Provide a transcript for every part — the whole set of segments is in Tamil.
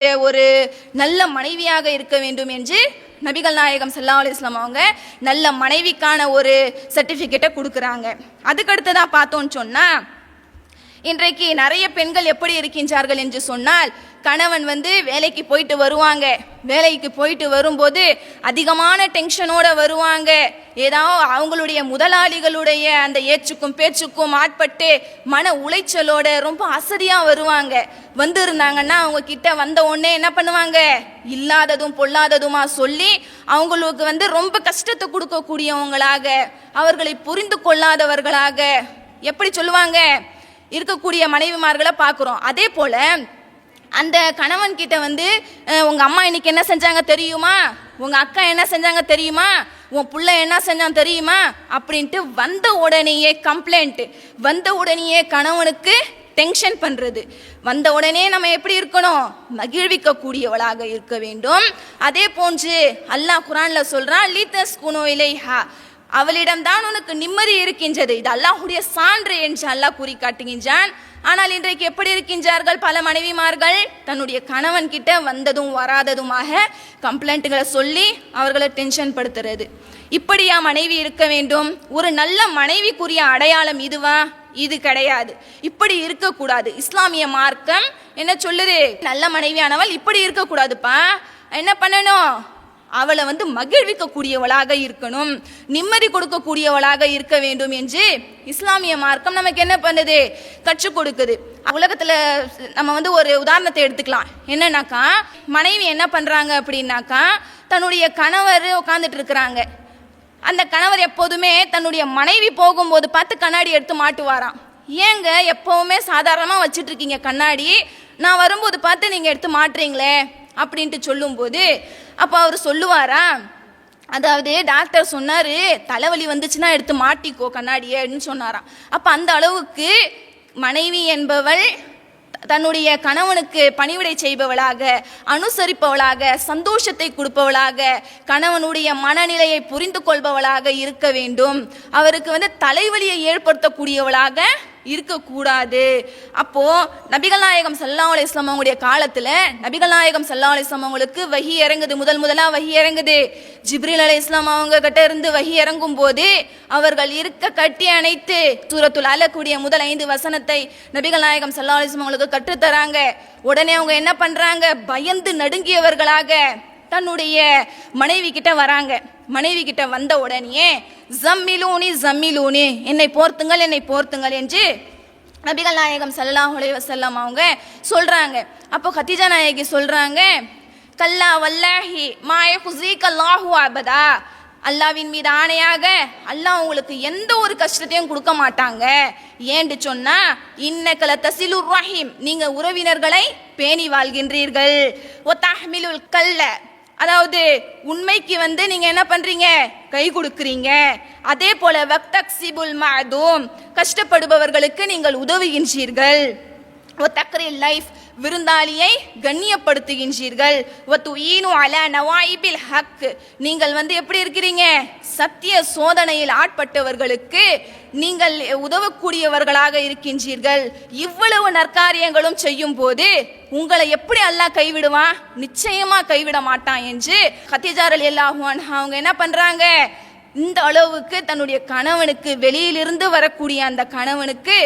ஒரு நல்ல மனைவியாக இருக்க வேண்டும் என்று நபிகள் நாயகம் ஸல்லல்லாஹு அலைஹி வஸல்லம் அவங்க நல்ல மனைவிக்கான ஒரு சர்டிஃபிகேட்டை கொடுக்குறாங்க. அதுக்கடுத்ததா பார்த்தோன்னு சொன்னால், இன்றைக்கு நிறைய பெண்கள் எப்படி இருக்கின்றார்கள் என்று சொன்னால், கணவன் வேலைக்கு போயிட்டு வருவாங்க. வேலைக்கு போயிட்டு வரும்போது அதிகமான டென்ஷனோட வருவாங்க. ஏதாவது அவங்களுடைய முதலாளிகளுடைய அந்த ஏச்சுக்கும் பேச்சுக்கும் ஆட்பட்டு மன உளைச்சலோட ரொம்ப அசதியாக வருவாங்க. இருந்தாங்கன்னா அவங்க கிட்ட வந்த உடனே என்ன பண்ணுவாங்க, இல்லாததும் பொல்லாததுமா சொல்லி அவங்களுக்கு ரொம்ப கஷ்டத்தை கொடுக்கக்கூடியவங்களாக, அவர்களை புரிந்து கொள்ளாதவர்களாக எப்படி சொல்லுவாங்க இருக்கக்கூடிய மனைவிமார்களை பார்க்குறோம். அதே போல அந்த கணவன் கிட்ட உங்க அம்மா இன்னைக்கு என்ன செஞ்சாங்க தெரியுமா, உங்க அக்கா என்ன செஞ்சாங்க தெரியுமா, உன் புள்ள என்ன செஞ்சான் தெரியுமா அப்படின்ட்டு வந்த உடனேயே கம்ப்ளைண்ட், வந்த உடனேயே கணவனுக்கு டென்ஷன் பண்றது, வந்த உடனே நம்ம எப்படி இருக்கணும், மகிழ்விக்க கூடியவளாக இருக்க வேண்டும். அதே போன்று அல்லாஹ் குர்ஆன்ல சொல்றான், லீதஸ்குனு இலைஹா, அவளிடம்தான் உனக்கு நிம்மதி இருக்கின்றது. இது அல்லாஹ்வுடைய சான்று என்று அல்லாஹ் கூறி காட்டுகின்றான். ஆனால் இன்றைக்கு எப்படி இருக்கின்றார்கள் பல மனைவிமார்கள், தன்னுடைய கணவன் கிட்ட வந்ததும் வராததுமாக கம்ப்ளைண்ட்டுகளை சொல்லி அவர்களை டென்ஷன் படுத்துறது. இப்படியா மனைவி இருக்க வேண்டும்? ஒரு நல்ல மனைவிக்குரிய அடையாளம் இதுவா? இது கிடையாது. இப்படி இருக்கக்கூடாது. இஸ்லாமிய மார்க்கம் என்ன சொல்லுது, நல்ல மனைவியானவள் இப்படி இருக்கக்கூடாதுப்பா. என்ன பண்ணணும், அவளை மகிழ்விக்க கூடியவளாக இருக்கணும், நிம்மதி கொடுக்கக்கூடியவளாக இருக்க வேண்டும் என்று இஸ்லாமிய மார்க்கம் நமக்கு என்ன பண்ணுது, கற்றுக் கொடுக்குது. உலகத்தில் நம்ம ஒரு உதாரணத்தை எடுத்துக்கலாம். என்னன்னாக்கா, மனைவி என்ன பண்ணுறாங்க அப்படின்னாக்கா, தன்னுடைய கணவர் உட்காந்துட்டு இருக்கிறாங்க. அந்த கணவர் எப்போதுமே தன்னுடைய மனைவி போகும்போது பார்த்து கண்ணாடி எடுத்து மாட்டுவாராம். ஏங்க எப்போவுமே சாதாரணமாக வச்சுட்டு இருக்கீங்க கண்ணாடி, நான் வரும்போது பார்த்து நீங்கள் எடுத்து மாட்டுறீங்களே அப்படின்ட்டு சொல்லும்போது, அப்போ அவர் சொல்லுவாரா, அதாவது டாக்டர் சொன்னார் தலைவலி வந்துச்சுன்னா எடுத்து மாட்டிக்கோ கண்ணாடியன்னு சொன்னாராம். அப்போ அந்த அளவுக்கு மனைவி என்பவள் தன்னுடைய கணவனுக்கு பணிவிடை செய்பவளாக, அனுசரிப்பவளாக, சந்தோஷத்தை கொடுப்பவளாக, கணவனுடைய மனநிலையை புரிந்து கொள்பவளாக இருக்க வேண்டும். அவருக்கு தலைவலியை ஏற்படுத்தக்கூடியவளாக இருக்கக்கூடாது. அப்போ நபிகள் நாயகம் ஸல்லல்லாஹு அலைஹி வஸல்லம் அவங்களுடைய காலத்துல நபிகள் நாயகம் ஸல்லல்லாஹு அலைஹி வஸல்லம் அவங்களுக்கு வஹி இறங்குது. முதலா வஹி இறங்குது. ஜிப்ரீல் அலைஹிஸ்ஸலாம் அவங்க கிட்ட இருந்து வஹி இறங்கும் போது அவர்கள் இருக்க கட்டி அணைத்து சூரத்துல் அலக் கூடிய முதல் 5 வசனத்தை நபிகள் நாயகம் ஸல்லல்லாஹு அலைஹி வஸல்லம் அவங்களுக்கு கற்றுத்தராங்க. உடனே அவங்க என்ன பண்றாங்க, பயந்து நடுங்கியவர்களாக தன்னுடைய மனைவி கிட்ட வராங்க. மனைவி கிட்ட வந்த உடனே ஜம்மிலூனி ஜம்மிலூனி, என்னை போர்த்துங்கள் என்னை போர்த்துங்கள் என்று நபிகள் நாயகம் ஸல்லல்லாஹு அலைஹி வஸல்லம் அவங்க சொல்றாங்க. அப்போ கதீஜா நாயகி சொல்றாங்க, கல்லா வல்லாஹி மா யஹ்ஸீக அல்லாஹு அபதா, அல்லாவின் மீது ஆணையாக அல்லாஹ் உங்களுக்கு எந்த ஒரு கஷ்டத்தையும் கொடுக்க மாட்டாங்க. ஏன்னு சொன்னா, இன்னக லதஸிலுர் ரஹீம், நீங்க உறவினர்களை பேணி வாழ்கின்றீர்கள். வ தஹ்மிலுல் கல்ல, அதாவது உண்மைக்கு நீங்க என்ன பண்றீங்க, கை கொடுக்குறீங்க. அதே போல வக்தக்ஸிபுல் மஅதூம், கஷ்டப்படுபவர்களுக்கு நீங்கள் உதவுகின்றீர்கள். வ தக்ரில் லைஃப், விருந்தாளியை கண்ணியப்படுத்துகின்றீர்கள். வ துஈனு அலா நவாயிபில் ஹக், நீங்கள் எப்படி இருக்கிறீங்க, சத்திய சோதனையில் ஆட்பட்டவர்களுக்கு நீங்கள் உதவக்கூடியவர்களாக இருக்கின்றீர்கள். இவ்வளவு நற்காரியங்களும் செய்யும் போது உங்களை எப்படி அல்லாஹ் கைவிடுவான்? நிச்சயமா கைவிட மாட்டான் என்று கதீஜா ரலியல்லாஹு அன்ஹா அவங்க என்ன பண்றாங்க, இந்த அளவுக்கு தன்னுடைய கணவனுக்கு, வெளியிலிருந்து வரக்கூடிய அந்த கணவனுக்கு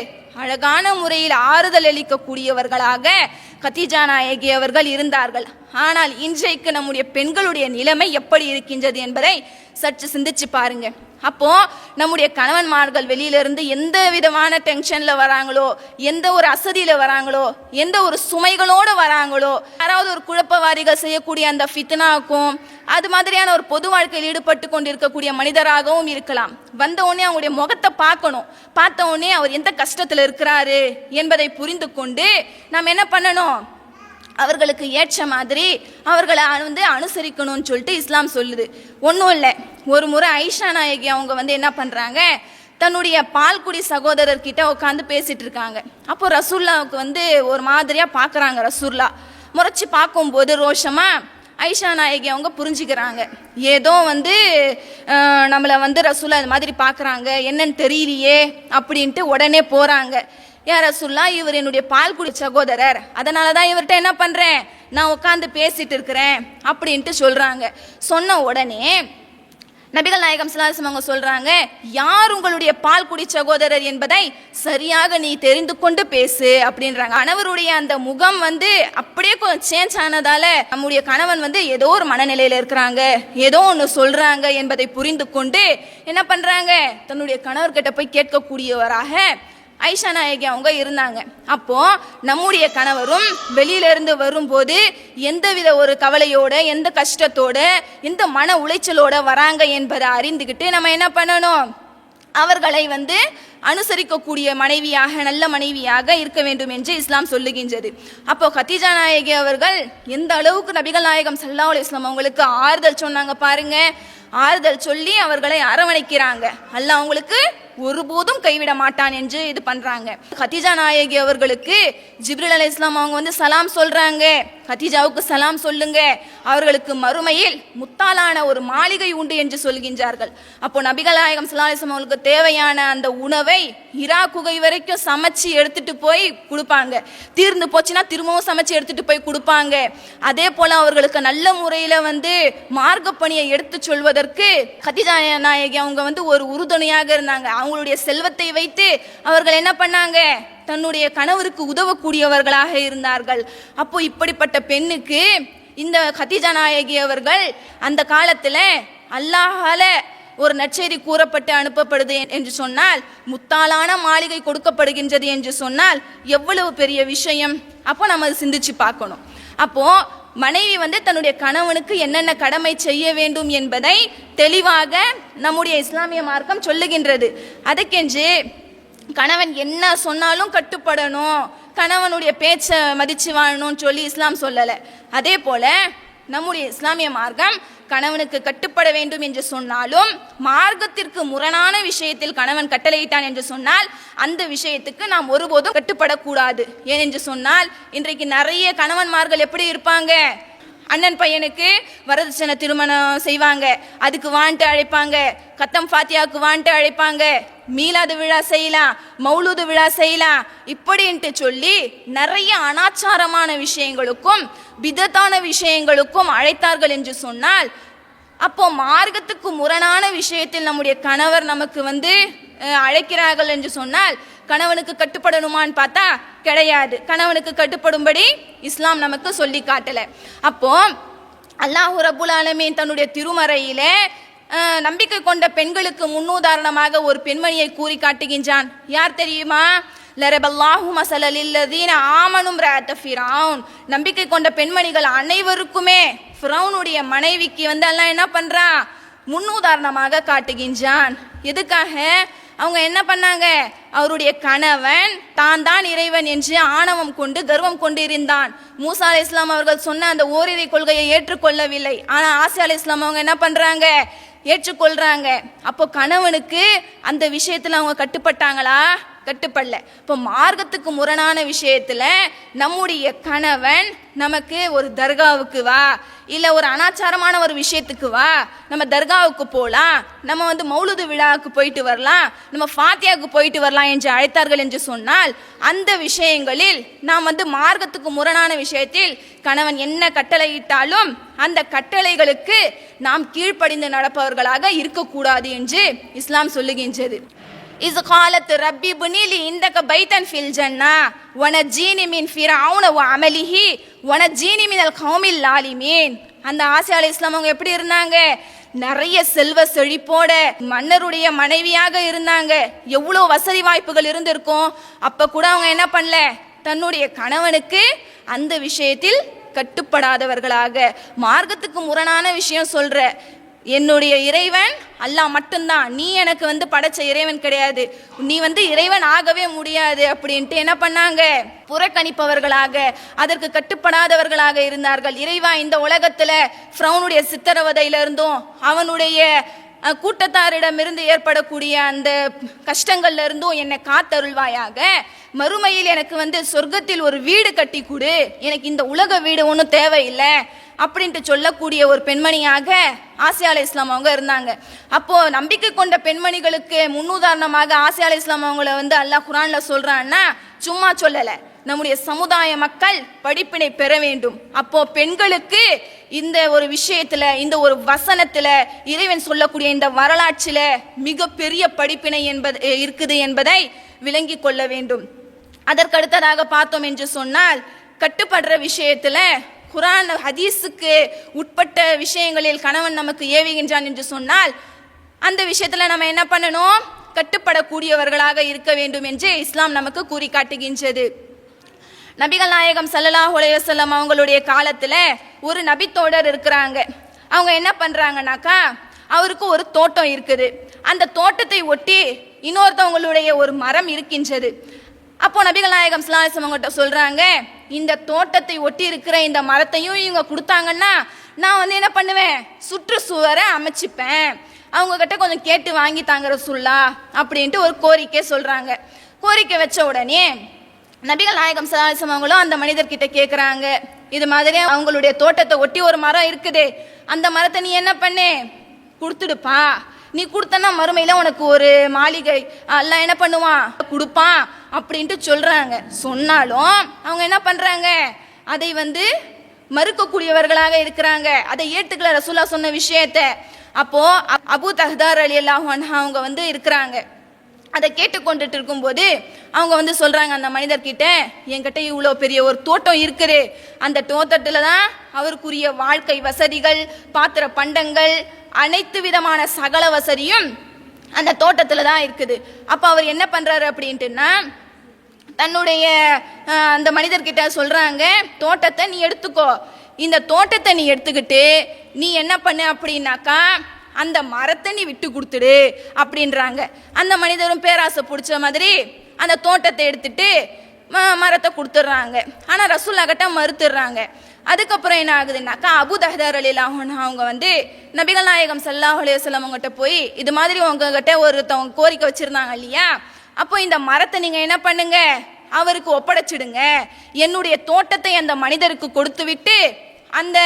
அழகான முறையில் ஆறுதல் அளிக்கக்கூடியவர்களாக கதீஜா நாயகி அவர்கள் இருந்தார்கள். ஆனால் இன்றைக்கு நம்முடைய பெண்களுடைய நிலைமை எப்படி இருக்கின்றது என்பதை சற்று சிந்திச்சு பாருங்க. அப்போ நம்முடைய கணவன்மார்கள் வெளியிலிருந்து எந்த விதமான டென்ஷன்ல வராங்களோ, எந்த ஒரு அசதியில வராங்களோ, எந்த ஒரு சுமைகளோடு வராங்களோ, யாராவது ஒரு குழப்பவாதிகள் செய்யக்கூடிய அந்த ஃபித்னாவுக்கும் அது மாதிரியான ஒரு பொது வாழ்க்கையில் ஈடுபட்டு கொண்டிருக்கக்கூடிய மனிதராகவும் இருக்கலாம். வந்த உடனே அவங்களுடைய முகத்தை பார்க்கணும். பார்த்த உடனே அவர் எந்த கஷ்டத்தில் இருக்கிறாரு என்பதை புரிந்து கொண்டு நாம் என்ன பண்ணணும், அவர்களுக்கு ஏற்ற மாதிரி அவர்களை அனுசரிக்கணும்னு சொல்லிட்டு இஸ்லாம் சொல்லுது. ஒன்றும் இல்லை, ஒரு முறை ஐஷா நாயகி அவங்க என்ன பண்ணுறாங்க, தன்னுடைய பால்குடி சகோதரர்கிட்ட உட்காந்து பேசிட்டு இருக்காங்க. அப்போ ரசூல்லாவுக்கு ஒரு மாதிரியாக பார்க்குறாங்க. ரசூல்லா முறைச்சி பார்க்கும்போது ரோஷமாக ஐஷா நாயகி அவங்க புரிஞ்சுக்கிறாங்க, ஏதோ நம்மளை ரசூல்லா இது மாதிரி பார்க்குறாங்க, என்னன்னு தெரியலையே அப்படின்ட்டு உடனே போகிறாங்க. யா ரசூலுல்லாஹ், இவர் என்னுடைய பால்குடி சகோதரர், அதனால தான் இவர்கிட்ட என்ன பண்றேன், நான் உட்காந்து பேசிட்டு இருக்கிறேன் அப்படின்ட்டு சொல்றாங்க. சொன்ன உடனே நபிகள் நாயகம் ஸல்லல்லாஹு அலைஹி வஸல்லம் அவங்க சொல்றாங்க, யார் உங்களுடைய பால்குடி சகோதரர் என்பதை சரியாக நீ தெரிந்து கொண்டு பேசு அப்படின்றாங்க. கணவருடைய அந்த முகம் அப்படியே கொஞ்சம் சேஞ்ச் ஆனதால நம்முடைய கணவன் ஏதோ ஒரு மனநிலையில இருக்கிறாங்க, ஏதோ ஒன்று சொல்றாங்க என்பதை புரிந்து கொண்டு என்ன பண்றாங்க, தன்னுடைய கணவர்கிட்ட போய் கேட்கக்கூடியவராக ஐஷா நாயகி அவங்க இருந்தாங்க. அப்போ நம்முடைய கணவரும் வெளியில இருந்து வரும்போது எந்தவித ஒரு கவலையோட, எந்த கஷ்டத்தோட, எந்த மன உளைச்சலோட வராங்க என்பதை அறிந்துகிட்டு நம்ம என்ன பண்ணணும், அவர்களை அனுசரிக்கக்கூடிய மனைவியாக, நல்ல மனைவியாக இருக்க வேண்டும் என்று இஸ்லாம் சொல்லுகின்றது. அப்போ கதீஜா நாயகி அவர்கள் எந்த அளவுக்கு நபிகள் நாயகம் ஸல்லல்லாஹு அலைஹி வஸல்லம் அவங்களுக்கு ஆறுதல் சொன்னாங்க பாருங்க. ஆறுதல் சொல்லி அவர்களை அரவணைக்கிறாங்க. அல்லாஹ் அவங்களுக்கு ஒருபோதும் கைவிட மாட்டான் என்று இது பண்றாங்க. கதீஜா நாயகி அவர்களுக்கு ஜிப்ரீல் அலைஹிஸ்ஸலாம் அவங்க சலாம் சொல்றாங்க, கதீஜாவுக்கு சலாம் சொல்லுங்க, அவர்களுக்கு மறுமையில் முத்தாலான ஒரு மாளிகை உண்டு என்று சொல்கின்றார்கள். அப்போ நபிகள் நாயகம் ஸல்லல்லாஹு அலைஹி வஸல்லம் அவங்களுக்கு தேவையான அந்த உணவை ஹிரா குகை வரைக்கும் சமைச்சு எடுத்துட்டு போய் கொடுப்பாங்க. தீர்ந்து போச்சுன்னா திரும்பவும் சமைச்சு எடுத்துட்டு போய் கொடுப்பாங்க. அதே போல அவர்களுக்கு நல்ல முறையில மார்க்க பணியை எடுத்து சொல்வதற்கு கதீஜா நாயகி அவங்க ஒரு உறுதுணையாக இருந்தாங்க. அவங்களுடைய செல்வத்தை வைத்து அவர்கள் என்ன பண்ணாங்க, தன்னுடைய கணவருக்கு உதவக்கூடியவர்களாக இருந்தார்கள். அப்போ இப்படிப்பட்ட பெண்ணுக்கு இந்த கதீஜா நாயகி அவர்கள் அந்த காலத்துல அல்லாஹால ஒரு நற்செய்தி கூறப்பட்டு அனுப்பப்படுது என்று சொன்னால், முத்தாலான மாளிகை கொடுக்கப்படுகின்றது என்று சொன்னால் எவ்வளவு பெரிய விஷயம். அப்போ நம்ம சிந்திச்சு பார்க்கணும். அப்போ மனைவி தன்னுடைய கணவனுக்கு என்னென்ன கடமை செய்ய வேண்டும் என்பதை தெளிவாக நம்முடைய இஸ்லாமிய மார்க்கம் சொல்லுகின்றது. அதுக்கென்று கணவன் என்ன சொன்னாலும் கட்டுப்படணும், கணவனுடைய பேச்சை மதிச்சு வாழணும்னு சொல்லி இஸ்லாம் சொல்லலை. அதே போல நம்முடைய இஸ்லாமிய மார்க்கம் கணவனுக்கு கட்டுப்பட வேண்டும் என்று சொன்னாலும், மார்க்கத்திற்கு முரணான விஷயத்தில் கணவன் கட்டளையிட்டான் என்று சொன்னால் அந்த விஷயத்துக்கு நாம் ஒருபோதும் கட்டுப்படக்கூடாது. ஏனென்று சொன்னால் இன்றைக்கு நிறைய கணவன்மார்கள் எப்படி இருப்பாங்க, அண்ணன் பையனுக்கு வரதட்சணை திருமணம் செய்வாங்க, அதுக்கு வான்ட்டு அழைப்பாங்க, கத்தம் ஃபாத்தியாவுக்கு வான்ட்டு அழைப்பாங்க, மீலாது விழா செய்யலாம், மௌலூது விழா செய்யலாம், இப்படின்ட்டு சொல்லி நிறைய அனாச்சாரமான விஷயங்களுக்கும் பிதத்தான விஷயங்களுக்கும் அழைத்தார்கள் என்று சொன்னால், அப்போ மார்க்கத்துக்கு முரணான விஷயத்தில் நம்முடைய கணவர் நமக்கு அழைக்கிறார்கள் என்று சொன்னால் கணவனுக்கு கட்டுப்படணுமான்னு பார்த்தா கிடையாது. கணவனுக்கு கட்டுப்படும்படி இஸ்லாம் நமக்கு சொல்லி காட்டல. அப்போ அல்லாஹ் ரப்புல் ஆலமீன் தன்னுடைய திருமறையில நம்பிக்கை கொண்ட பெண்களுக்கு முன்னுதாரணமாக ஒரு பெண்மணியை கூறி காட்டுகின்றான். யார் தெரியுமா? லரபல்லாஹு மஸலல் லில்லதீன ஆமனு இம்ரஅத ஃபிரௌன். நம்பிக்கை கொண்ட பெண்மணிகள் அனைவருக்குமே ஃபிரௌனுடைய மனைவிக்கு அல்லாஹ் என்ன பண்றான், முன்னுதாரணமாக காட்டுகின்றான். எதுக்காக? அவங்க என்ன பண்ணாங்க, அவருடைய கணவன் தான் இறைவன் என்று ஆணவம் கொண்டு கர்வம் கொண்டு இருந்தான். மூசா அலைஹிஸ்ஸலாம் அவர்கள் சொன்ன அந்த ஓரிரை கொள்கையை ஏற்றுக்கொள்ளவில்லை. ஆனா ஆசியா அலைஹிஸ்ஸலாம் அவங்க என்ன பண்றாங்க, ஏற்றுக்கொள்றாங்க. அப்போ கணவனுக்கு அந்த விஷயத்துல அவங்க கட்டுப்பட்டாங்களா? கட்டுப்படல. இப்போ மார்க்கத்துக்கு முரணான விஷயத்துல நம்முடைய கணவன் நமக்கு ஒரு தர்காவுக்கு வா, இல்ல ஒரு அனாச்சாரமான ஒரு விஷயத்துக்கு வா, நம்ம தர்காவுக்கு போகலாம், நம்ம மௌலூது விழாவுக்கு போயிட்டு வரலாம், நம்ம ஃபாத்தியாவுக்கு போயிட்டு வரலாம் என்று அழைத்தார்கள் என்று சொன்னால், அந்த விஷயங்களில் நாம் மார்க்கத்துக்கு முரணான விஷயத்தில் கணவன் என்ன கட்டளையிட்டாலும் அந்த கட்டளைகளுக்கு நாம் கீழ்ப்படிந்து நடப்பவர்களாக இருக்கக்கூடாது என்று இஸ்லாம் சொல்லுகின்றது. இஸ் காலத் ரப்பி புனிலி இந்தக பைத்தன் ஃபில் ஜன்னா வனஜீனி மின் ஃபிரௌன வ அமலிஹி வனஜீனி மினல் கௌமில் லாலிமீன். அந்த ஆசியா அலைஹிஸ்ஸலாம் அவங்க எப்படி இருந்தாங்க, நிறைய செல்வ செழிப்போட மன்னருடைய மனைவியாக இருந்தாங்க. எவ்வளோ வசதி வாய்ப்புகள் இருந்திருக்கும். அப்ப கூட அவங்க என்ன பண்ணல, தன்னுடைய கணவனுக்கு அந்த விஷயத்தில் கட்டுப்படாதவர்களாக, மார்க்கத்துக்கு முரணான விஷயம் சொல்ற, என்னுடைய இறைவன் அல்லாஹ் மட்டும்தான், நீ எனக்கு படைச்ச இறைவன் கிடையாது, நீ இறைவன் ஆகவே முடியாது அப்படின்ட்டு என்ன பண்ணாங்க, புறக்கணிப்பவர்களாக, அதற்கு கட்டுப்படாதவர்களாக இருந்தார்கள். இறைவா, இந்த உலகத்துல ஃபிரௌனுடைய சித்திரவதையிலிருந்தும் அவனுடைய கூட்டத்தாரிடமிருந்து ஏற்படக்கூடிய அந்த கஷ்டங்கள்ல இருந்தும் என்னை காத்தருள்வாயாக. மறுமையில் எனக்கு சொர்க்கத்தில் ஒரு வீடு கட்டி கொடு, எனக்கு இந்த உலக வீடு ஒன்றும் தேவையில்லை, அப்படின்ட்டு சொல்லக்கூடிய ஒரு பெண்மணியாக ஆசியா அலைஹிஸ்ஸலாம் அவங்க இருந்தாங்க. அப்போ நம்பிக்கை கொண்ட பெண்மணிகளுக்கு முன்னுதாரணமாக ஆசியா அலைஹிஸ்ஸலாம் அவங்கள வந்து அல்லாஹ் குர்ஆன்ல சொல்றான்னா சும்மா சொல்லல, நம்முடைய சமுதாய மக்கள் படிப்பினை பெற வேண்டும். அப்போ பெண்களுக்கு இந்த ஒரு விஷயத்துல, இந்த ஒரு வசனத்துல இறைவன் சொல்லக்கூடிய இந்த வரலாற்றில மிகப்பெரிய படிப்பினை இருக்குது என்பதை விளங்கி கொள்ள வேண்டும். அதற்கடுத்ததாக பார்த்தோம் என்று சொன்னால், கட்டுப்படுற விஷயத்துல குர்ஆன் ஹதீஸுக்கு உட்பட்ட விஷயங்களில் கணவன் நமக்கு ஏவுகின்றான் என்று சொன்னால் அந்த விஷயத்துல நம்ம என்ன பண்ணணும்? கட்டுப்படக்கூடியவர்களாக இருக்க வேண்டும் என்று இஸ்லாம் நமக்கு கூறி காட்டுகின்றது. நபிகள் நாயகம் ஸல்லல்லாஹு அலைஹி வஸல்லம் அவங்களுடைய காலத்துல ஒரு நபித்தோடர் இருக்கிறாங்க. அவங்க என்ன பண்றாங்கன்னாக்கா, அவருக்கு ஒரு தோட்டம் இருக்குது. அந்த தோட்டத்தை ஒட்டி இன்னொருத்தவங்களுடைய ஒரு மரம் இருக்கின்றது. அப்போ நபிகள் நாயகம் ஸல்லல்லாஹு அலைஹி வஸல்லம் சொல்றாங்க, இந்த தோட்டத்தை ஒட்டி இருக்கிற இந்த மரத்தையும் இவங்க கொடுத்தாங்கன்னா நான் வந்து என்ன பண்ணுவேன்? சுற்றுச்சுவரை அமைச்சிப்பேன். அவங்க கிட்ட கொஞ்சம் கேட்டு வாங்கி தாங்க ரசூலுல்லாஹ் அப்படின்ட்டு ஒரு கோரிக்கை சொல்றாங்க. கோரிக்கை வச்ச உடனே நபிகள் நாயகம் ஸல்லல்லாஹு அலைஹி வஸல்லம் அவங்களும் அந்த மனிதர்கிட்ட கேட்குறாங்க, இது மாதிரி அவங்களுடைய தோட்டத்தை ஒட்டி ஒரு மரம் இருக்குது, அந்த மரத்தை நீ என்ன பண்ணு? கொடுத்துடுப்பா. நீ கொடுத்தனா மறுமையில் உனக்கு ஒரு மாளிகை எல்லாம் என்ன பண்ணுவான்? கொடுப்பான் அப்படின்ட்டு சொல்றாங்க. சொன்னாலும் அவங்க என்ன பண்றாங்க? அதை வந்து மறுக்கக்கூடியவர்களாக இருக்கிறாங்க. அதை ஏற்றுக்கல ரசூலுல்லாஹ் சொன்ன விஷயத்த. அப்போ அபூ தஹ்தா ரலியல்லாஹு அன்ஹு அவங்க வந்து இருக்கிறாங்க. அதை கேட்டுக்கொண்டுட்டு இருக்கும்போது அவங்க வந்து சொல்றாங்க அந்த மனிதர்கிட்ட, என்கிட்ட இவ்வளோ பெரிய ஒரு தோட்டம் இருக்குது, அந்த தோட்டத்துல தான் அவருக்குரிய வாழ்க்கை வசதிகள், பாத்திர பண்டங்கள், அனைத்து விதமான சகல வசதியும் அந்த தோட்டத்துல தான் இருக்குது. அப்போ அவர் என்ன பண்றாரு அப்படின்ட்டுன்னா, தன்னுடைய அந்த மனிதர்கிட்ட சொல்றாங்க, தோட்டத்தை நீ எடுத்துக்கோ, இந்த தோட்டத்தை நீ எடுத்துக்கிட்டு நீ என்ன பண்ணு அப்படின்னாக்கா அந்த மரத்தை நீ விட்டு கொடுத்துடு அப்படின்றாங்க. அந்த மனிதரும் பேராசை பிடிச்ச மாதிரி அந்த தோட்டத்தை எடுத்துட்டு மரத்தை கொடுத்துட்றாங்க. ஆனால் ரசூலுல்லாஹ் கிட்ட மறுத்துடுறாங்க. அதுக்கப்புறம் என்ன ஆகுதுன்னாக்கா, அபூ தஹ்தா ரலியல்லாஹு அன்ஹு அவங்க வந்து நபிகள் நாயகம் ஸல்லல்லாஹு அலைஹி வஸல்லம் அவங்ககிட்ட போய் இது மாதிரி உங்ககிட்ட ஒருத்தவங்க கோரிக்கை வச்சிருந்தாங்க இல்லையா, அப்போ இந்த மரத்தை நீங்க என்ன பண்ணுங்க? அவருக்கு ஒப்படைச்சிடுங்க. என்னுடைய தோட்டத்தை அந்த மனிதருக்கு கொடுத்து விட்டு அந்த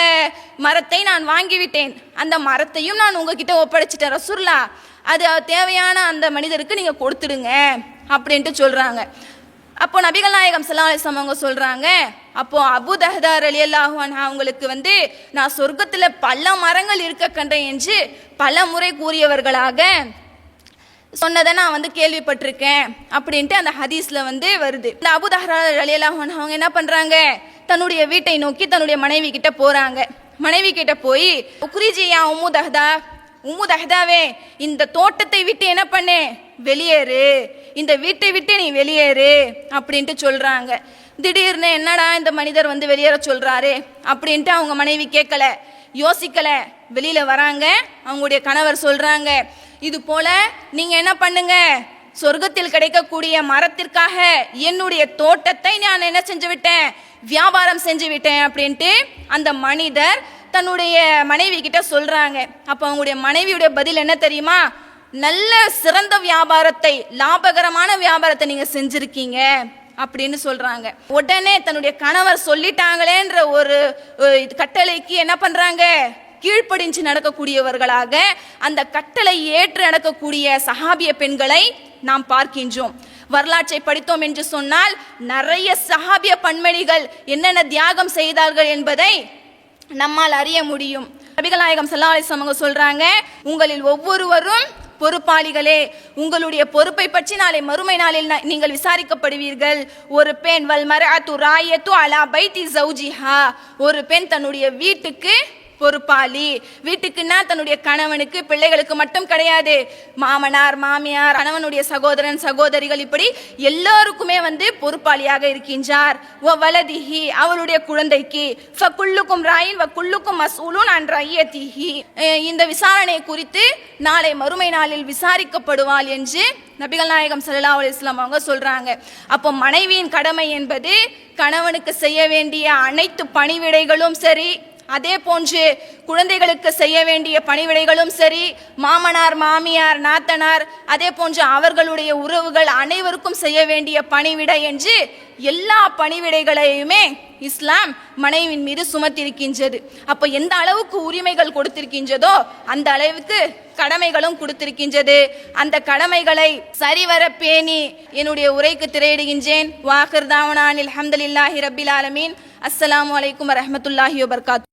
மரத்தை நான் வாங்கிவிட்டேன், அந்த மரத்தையும் நான் உங்ககிட்ட ஒப்படைச்சிட்டேன் ரசூலுல்லாஹ், அது தேவையான அந்த மனிதருக்கு நீங்க கொடுத்துடுங்க அப்படின்ட்டு சொல்றாங்க. அப்போ நபிகள் நாயகம் ஸல்லல்லாஹு அலைஹி வஸல்லம் அவங்க சொல்றாங்க, அப்போ அபூ தஹ்தா ரலியல்லாஹு அன்ஹு அவங்களுக்கு வந்து நான் சொர்க்கத்துல பல மரங்கள் இருக்க கண்டேன் என்று பல முறை கூறியவர்களாக சொன்னதை நான் வந்து கேள்விப்பட்டிருக்கேன் அப்படின்ட்டு அந்த ஹதீஸ்ல வந்து வருது. இந்த அபூ தஹ்தா ரலியல்லாஹு அன்ஹு அவங்க என்ன பண்றாங்க? தன்னுடைய வீட்டை நோக்கி தன்னுடைய மனைவி கிட்ட போறாங்க. மனைவி கிட்ட போய், உக்ரிஜியா உம்மு தஹ்தா, உம்மு தஹ்தாவே இந்த தோட்டத்தை விட்டு என்ன பண்ணு? வெளியேறு, இந்த வீட்டை விட்டு நீ வெளியேறு அப்படின்ட்டு சொல்றாங்க. திடீர்னு என்னடா இந்த மனிதர் வந்து வெளியேற சொல்றாரு அப்படின்ட்டு அவங்க மனைவி கேட்கல, யோசிக்கல, வெளியில வராங்க. அவங்களுடைய கணவர் சொல்றாங்க, இது போல நீங்க என்ன பண்ணுங்க, சொர்க்கத்தில் கிடைக்கக்கூடிய மரத்திற்காக என்னுடைய தோட்டத்தை நான் என்ன செஞ்சு விட்டேன்? வியாபாரம் செஞ்சு விட்டேன் அப்படின்ட்டு அந்த மனிதர் தன்னுடைய மனைவி கிட்ட சொல்றாங்க. அப்ப அவங்களுடைய மனைவியுடைய பதில் என்ன தெரியுமா? நல்ல சிறந்த வியாபாரத்தை, லாபகரமான வியாபாரத்தை நீங்க செஞ்சிருக்கீங்க அப்படின்னு சொல்றாங்க. உடனே தன்னுடைய கணவர் சொல்லிட்டாங்களேன்ற ஒரு கட்டளைக்கு என்ன பண்றாங்க? கீழ்ப்படிஞ்சு நடக்கக்கூடியவர்களாக அந்த கட்டளை ஏற்று நடக்கக்கூடிய சஹாபிய பெண்களை நாம் பார்க்கின்றோம். வரலாற்றை படித்தோம் என்று சொன்னால் நிறைய சஹாபிய பெண்மணிகள் என்னென்ன தியாகம் செய்தார்கள் என்பதை நம்மால் அறிய முடியும். நபிகள் நாயகம் ஸல்லல்லாஹு அலைஹி வஸல்லம் சொல்றாங்க, உங்களில் ஒவ்வொருவரும் பொறுப்பாளிகளே, உங்களுடைய பொறுப்பை பற்றி நாளை மறுமை நாளில் நீங்கள் விசாரிக்கப்படுவீர்கள். ஒரு பெண் வல் மர்அத்து ராயத்து அலா பைத்தி ஜௌஜிஹா, ஒரு பெண் தன்னுடைய வீட்டுக்கு பொறுப்பாளி. வீட்டுக்குன்னா தன்னுடைய கணவனுக்கு, பிள்ளைகளுக்கு மட்டும் கிடையாது, மாமனார் மாமியார், கணவனுடைய சகோதரன் சகோதரிகள், இப்படி எல்லாருக்குமே வந்து பொறுப்பாளியாக இருக்கின்றார். வ வலதிஹி, அவளுடைய குழந்தைக்கு, ஃபகுல்லுக்கும் ராயின் வ குல்லுக்கும் மஸ்ஊலுன் அன் ரய்யதிஹி, இந்த விசாரணை குறித்து நாளை மறுமை நாளில் விசாரிக்கப்படுவாள் என்று நபிகள் நாயகம் ஸல்லல்லாஹு அலைஹி வஸல்லம் அவங்க சொல்றாங்க. அப்போ மனைவியின் கடமை என்பது கணவனுக்கு செய்ய வேண்டிய அனைத்து பணிவிடைகளும் சரி, அதே போன்று குழந்தைகளுக்கு செய்ய வேண்டிய பணிவிடைகளும் சரி, மாமனார் மாமியார் நாத்தனார் அதே போன்று அவர்களுடைய உறவுகள் அனைவருக்கும் செய்ய வேண்டிய பணிவிடை என்று எல்லா பணிவிடைகளையுமே இஸ்லாம் மனைவின் மீது சுமத்திருக்கின்றது. அப்ப எந்த அளவுக்கு உரிமைகள் கொடுத்திருக்கின்றதோ அந்த அளவுக்கு கடமைகளும் கொடுத்திருக்கின்றது. அந்த கடமைகளை சரிவர பேணி என்னுடைய உரைக்கு திரையிடுகின்றேன். வாஹிர் தாவனானில் அல்ஹம்துலில்லாஹி ரப்பில் ஆலமீன். அஸ்ஸலாமு அலைக்கும் வரஹ்மத்துல்லாஹி வபரகாத்துஹு.